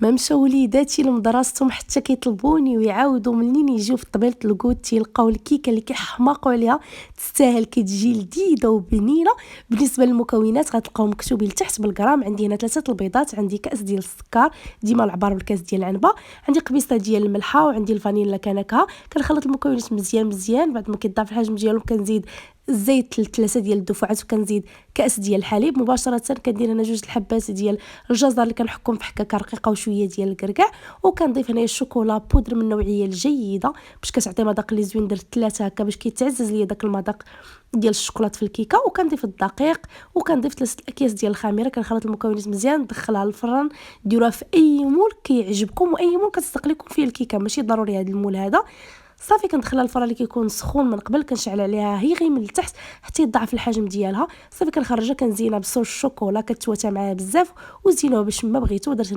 ما مشاو وليداتي لمدرستهم حتى كيطلبوني ويعاودوا منين يجيو في الطبيله الكوت تيلقاو الكيكه اللي كيحماقوا عليها تستاهل، كتجي لذيذه وبنينه. بالنسبه للمكونات غتلقاو مكتوبين لتحت بالغرام. عندي هنا 3 البيضات، عندي كاس ديال السكر ديما العبار بالكاس ديال العنبه، عندي قبيصه ديال الملحه، وعندي الفانيلا كنكهه. كنخلط المكونات مزيان بعد ما كيضاف الحجم ديالو كنزيد الزيت 3 ديال الدفعات، وكنزيد كاس ديال الحليب. مباشره كندير هنا 2 الحبات ديال الجزر اللي كنحكم في حكاكه رقيقه وشويه ديال الكركاع، وكنضيف هنايا الشوكولا بودر من النوعيه الجيده باش كتعطي مذاق اللي زوين. درت 3 هكا باش كيتعزز ليا داك المذاق ديال الشوكولات في الكيكه. وكنضيف الدقيق، وكنضيف 3 الاكياس ديال الخميره. كنخلط المكونات مزيان، ندخلها للفران. ديروها في اي مول كيعجبكم، واي مول كتستقلكم فيه الكيكه، ماشي ضروري هذا المول هذا. صافي كندخلها الفران اللي كيكون سخون من قبل، كنشعل عليها هي غير من التحت حتى يضاعف الحجم ديالها. صافي كنخرجها كنزينها بصوص الشوكولا، كتواتى معاها بزاف، وزينوها باش ما بغيتو. درت